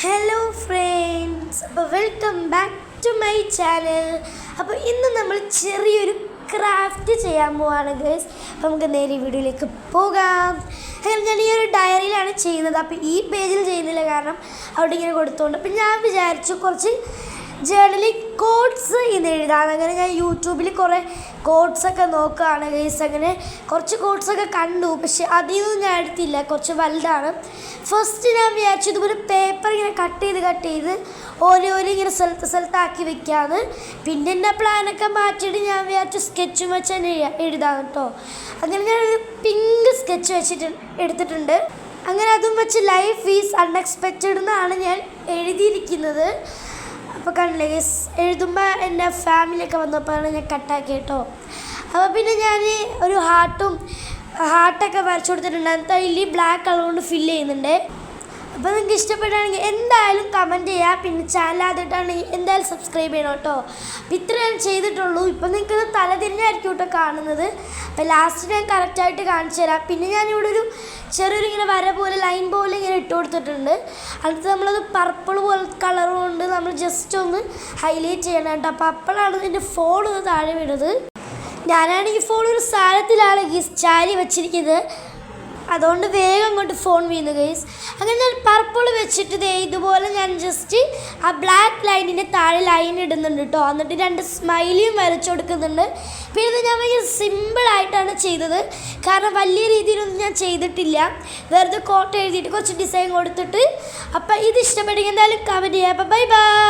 Hello friends, അപ്പോൾ welcome back to my channel. അപ്പോൾ ഇന്ന് നമ്മൾ ചെറിയൊരു ക്രാഫ്റ്റ് ചെയ്യാൻ പോവാണ് ഗൈസ്. അപ്പോൾ നമുക്ക് നേരെ വീഡിയോയിലേക്ക് പോകാം. അങ്ങനെ ഞാൻ ഈ ഒരു ഡയറിയിലാണ് ചെയ്യുന്നത്. അപ്പോൾ ഈ പേജിൽ ചെയ്യുന്നില്ല, കാരണം അവിടെ ഇങ്ങനെ കൊടുത്തുകൊണ്ട്. അപ്പം ഞാൻ വിചാരിച്ചു കുറച്ച് ജേർണലിൽ കോട്ട്സ് ഇന്ന് എഴുതാം. അങ്ങനെ ഞാൻ യൂട്യൂബിൽ കുറേ കോട്ട്സൊക്കെ നോക്കുകയാണ് ഗൈസ്. അങ്ങനെ കുറച്ച് കോട്ട്സൊക്കെ കണ്ടു, പക്ഷെ അതിൽ നിന്നും ഞാൻ എടുത്തില്ല, കുറച്ച് വലുതാണ്. ഫസ്റ്റ് ഞാൻ വിചാരിച്ചു ഇതുപോലെ പേപ്പർ ഇങ്ങനെ കട്ട് ചെയ്ത് ഓരോരോ ഇങ്ങനെ സ്ഥലത്താക്കി വെക്കാമെന്ന്. പിന്നെ എൻ്റെ പ്ലാനൊക്കെ മാറ്റിയിട്ട് ഞാൻ വിചാരിച്ചു സ്കെച്ചും വെച്ച് തന്നെ എഴുതാം കേട്ടോ. അങ്ങനെ ഞാനൊരു പിങ്ക് സ്കെച്ച് എടുത്തിട്ടുണ്ട്. അങ്ങനെ അതും വെച്ച് ലൈഫ് ഈസ് അൺഎക്സ്പെക്റ്റഡ് എന്നാണ് ഞാൻ എഴുതിയിരിക്കുന്നത്. അപ്പോൾ കണ്ടില്ലേ ഗൈസ്, എഴുതുമ്പോൾ എൻ്റെ ഫാമിലിയൊക്കെ വന്നപ്പോഴാണ് ഞാൻ കട്ടാക്കി കേട്ടോ. അപ്പോൾ പിന്നെ ഞാൻ ഒരു ഹാർട്ടൊക്കെ വരച്ചു കൊടുത്തിട്ടുണ്ട്. എന്നിട്ട് അതിൽ ബ്ലാക്ക് കളർ കൊണ്ട് ഫില്ല് ചെയ്യുന്നുണ്ട്. അപ്പോൾ നിങ്ങൾക്ക് ഇഷ്ടപ്പെടുകയാണെങ്കിൽ എന്തായാലും കമൻറ്റ് ചെയ്യുക. പിന്നെ ചാനൽ ആദ്യമായിട്ടാണെങ്കിൽ എന്തായാലും സബ്സ്ക്രൈബ് ചെയ്യണം കേട്ടോ. അപ്പോൾ ഇത്ര ഞാൻ ചെയ്തിട്ടുള്ളൂ. ഇപ്പം നിങ്ങൾക്കത് തലതിരിഞ്ഞായിരിക്കും കേട്ടോ കാണുന്നത്. അപ്പോൾ ലാസ്റ്റ് ഞാൻ കറക്റ്റായിട്ട് കാണിച്ചു തരാം. പിന്നെ ഞാനിവിടെ ഒരു ചെറിയൊരു ഇങ്ങനെ വര പോലെ ലൈൻ പോലെ ഇങ്ങനെ ഇട്ട് കൊടുത്തിട്ടുണ്ട്. അടുത്ത് നമ്മളത് പർപ്പിൾ പോലെ കളർ കൊണ്ട് നമ്മൾ ജസ്റ്റ് ഒന്ന് ഹൈലൈറ്റ് ചെയ്യണം കേട്ടോ. അപ്പോൾ അപ്പോഴാണ് ഇതിൻ്റെ ഫോൺ ഒന്ന് താഴെ വീണത്. ഞാനാണെങ്കിൽ ഫോൺ ഒരു സാധനത്തിലാണ് ചാരി വെച്ചിരിക്കുന്നത്, അതുകൊണ്ട് വേഗം അങ്ങോട്ട് ഫോൺ വീണു ഗൈസ്. അങ്ങനെ ഞാൻ പർപ്പിൾ വെച്ചിട്ട് ഇതുപോലെ ഞാൻ ജസ്റ്റ് ആ ബ്ലാക്ക് ലൈനിൻ്റെ താഴെ ലൈൻ ഇടുന്നുണ്ട് കേട്ടോ. എന്നിട്ട് 2 സ്മൈലിയും വരച്ചു കൊടുക്കുന്നുണ്ട്. പിന്നെ ഞാൻ ഭയങ്കര സിമ്പിളായിട്ടാണ് ചെയ്തത്, കാരണം വലിയ രീതിയിലൊന്നും ഞാൻ ചെയ്തിട്ടില്ല. വെറുതെ കോട്ട് എഴുതിയിട്ട് കുറച്ച് ഡിസൈൻ കൊടുത്തിട്ട്. അപ്പം ഇത് ഇഷ്ടപ്പെട്ടെങ്കിൽ എന്തായാലും കമൻറ്റ് ചെയ്യാം. അപ്പം ബൈ ബൈ.